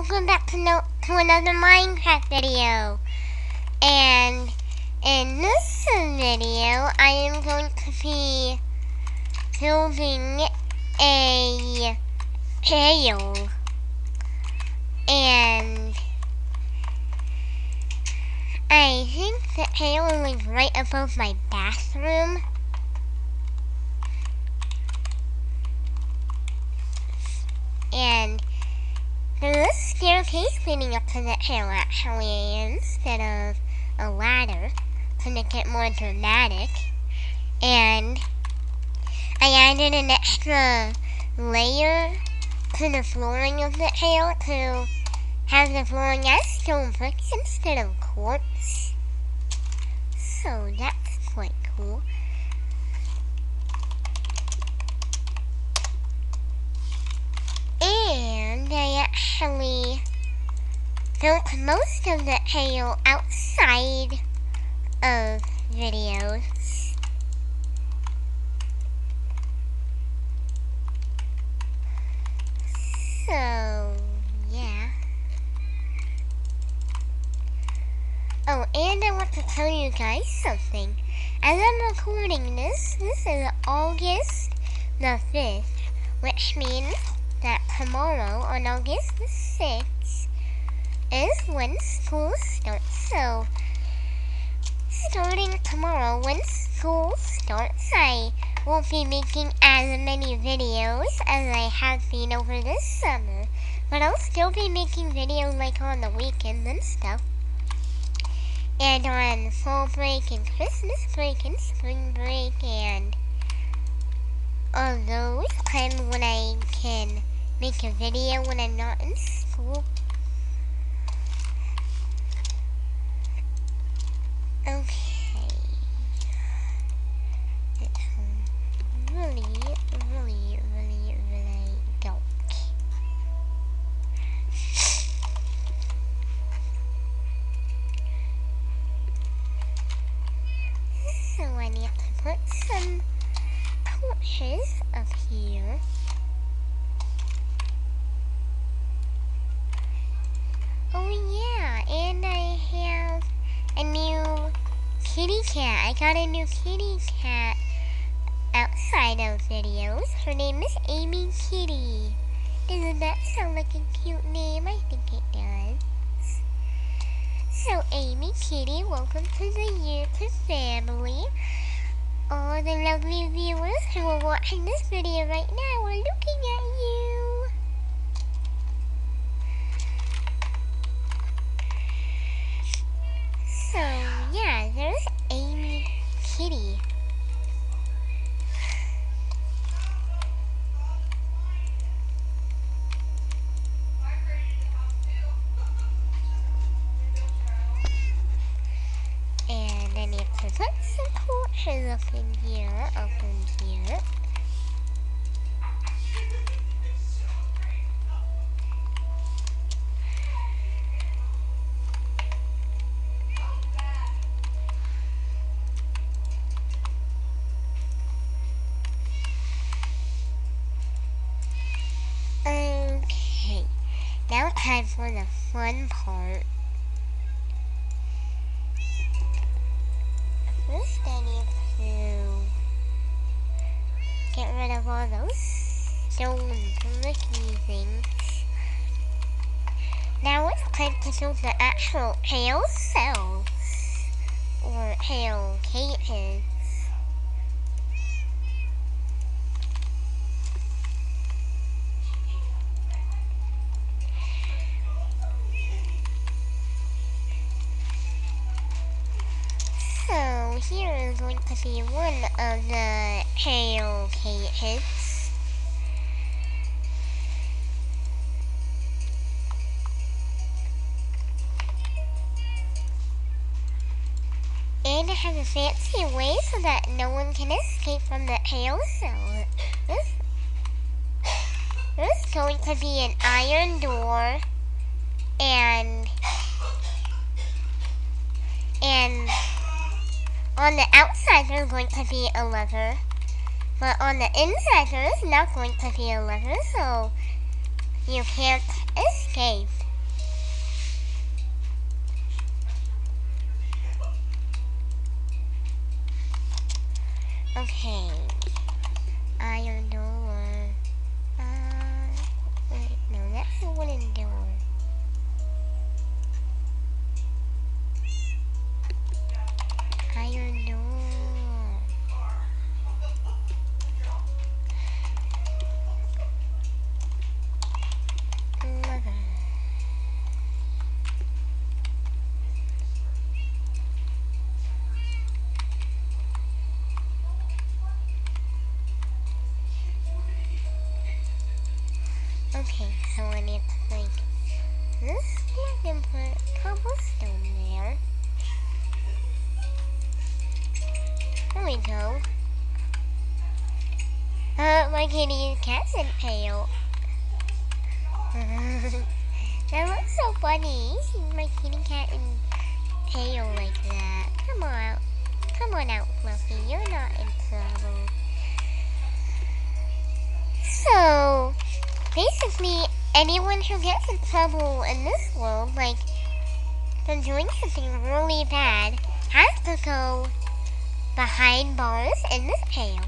welcome back to another Minecraft video. And in this video, I am going to be building a hail. And I think the hail is like right above my bathroom. And there's a staircase leading up to the hill actually, instead of a ladder, to make it more dramatic. And I added an extra layer to the flooring of the hill to have the flooring as stone brick instead of quartz. So that's quite cool. And I actually built most of the hail outside of videos. So, yeah. Oh, and I want to tell you guys something. As I'm recording this is August the 5th, which means that tomorrow, on August the 6th, is when school starts. So, starting tomorrow, when school starts, I won't be making as many videos as I have been over this summer. But I'll still be making videos like on the weekends and stuff. And on fall break and Christmas break and spring break and all those times when I can make a video when I'm not in school. Okay. It's really dark. So I need to put some torches up here. Oh yeah, and I have a new kitty cat. I got a new kitty cat outside of videos. Her name is Amy Kitty. Doesn't that sound like a cute name? I think it does. So Amy Kitty, welcome to the YouTube family. All the lovely viewers who are watching this video right now are looking at you. So, yeah, there's Amy Kitty. And I need to put some torches up in here, Okay, now time for the fun part. First I need to get rid of all those stone bricky things. Now it's time to build the actual hail cells, or hail cages. So here is going to be one of the hail cages. And it has a fancy way so that no one can escape from the hail cell. There's going to be an iron door and on the outside there's going to be a lever, but on the inside there is not going to be a lever, so you can't escape. Okay, so I need to like this block and put cobblestone there. There we go. My kitty cat's in pale. That looks so funny. Seeing my kitty cat in pale like that. Come on. Come on out, Fluffy. You're not in trouble. So, basically, anyone who gets in trouble in this world, like, from doing something really bad, has to go behind bars in this pail.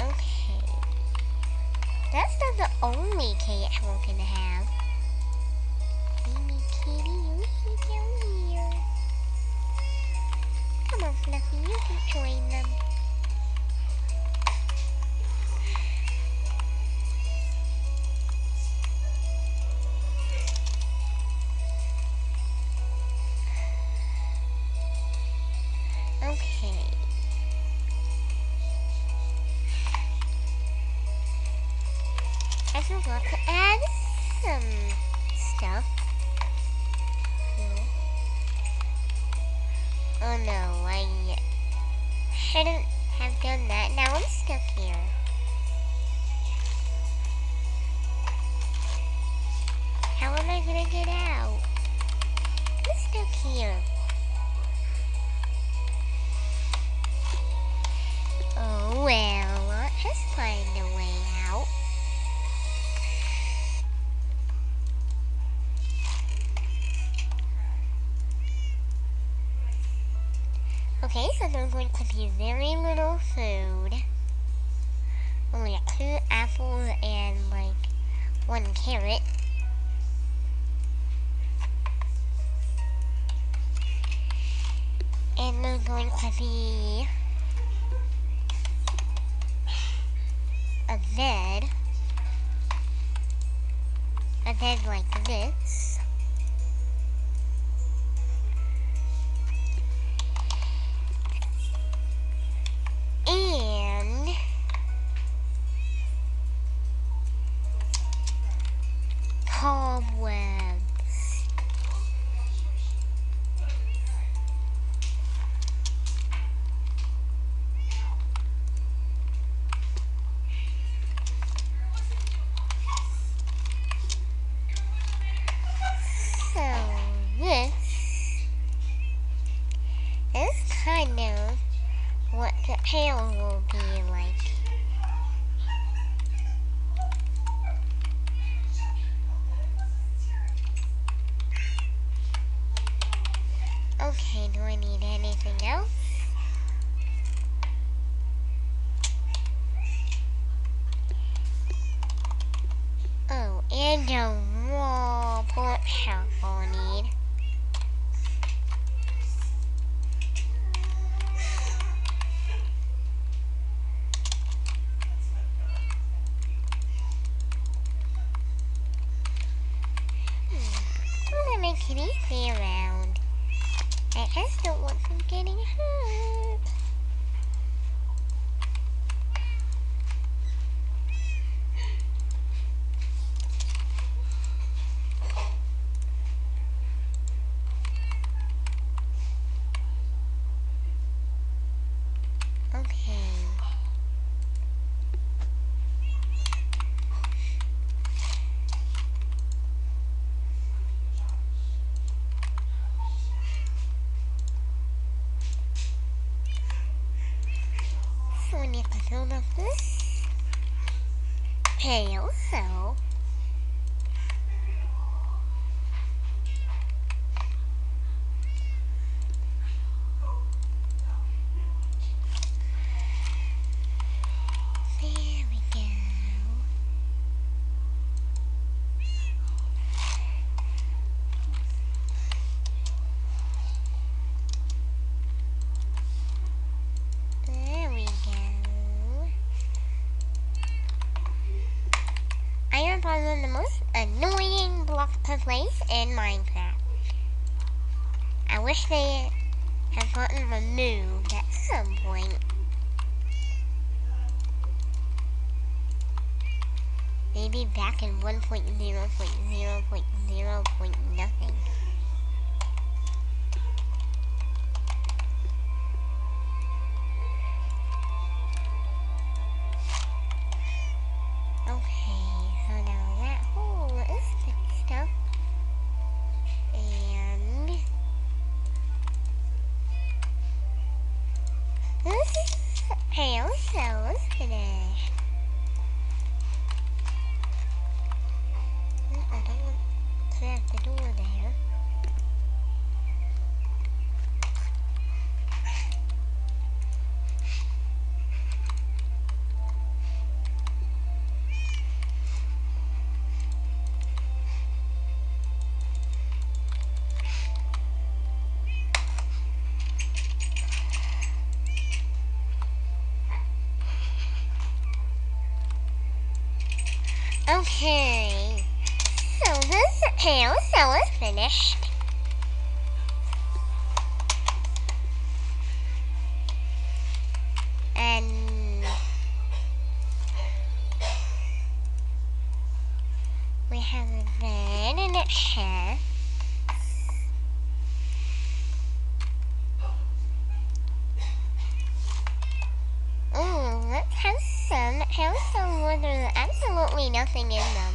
Okay. That's not the only cage we're gonna have. Baby kitty, you sit down here. Come on, Fluffy, you can join them. Okay. I forgot to add some stuff. Oh no, I shouldn't have done that. Now I'm stuck here. How am I gonna get out? I'm stuck here. Oh well, I'll just find a way out. Okay, so there's going to be very little food. Only 2 apples and like 1 carrot. And there's going to be a bed like this. And cobwebs. So this is kind of what the pail will be like. Okay, do I need anything else? Oh, and a raw pork chop I'll need. I'm gonna make kitty stay around. I just don't want them getting hurt. Okay. So we need to fill up this pail, so there we go. There we go. Iron bar is the most annoying block to place in Minecraft. I wish they had gotten removed at some point. maybe back in 1.0.0.0. Nothing. Okay, so now that hole is fixed up. And this hail cell is finished. I don't want to crack the door there. Okay, so this hail cell is finished. And we have a bed and a chair. Ooh, let's have some hail cells where there's absolutely nothing in them.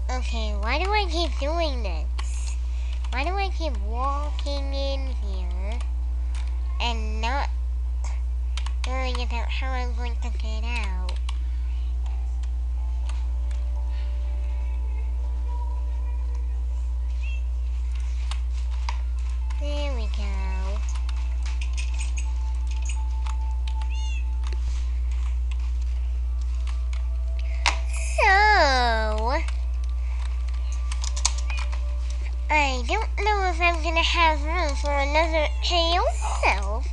Okay, why do I keep doing this? Why do I keep walking in here and not worrying about how I'm going to get out? There we go. So, I don't know if I'm gonna have room for another hail cell.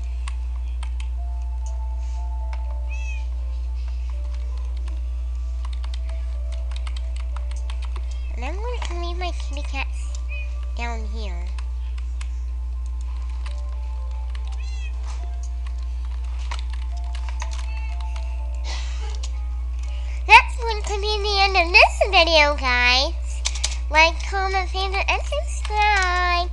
And I'm going to leave my kitty cats down here. That's going to be the end of this video, guys. Like, comment, favorite, and subscribe.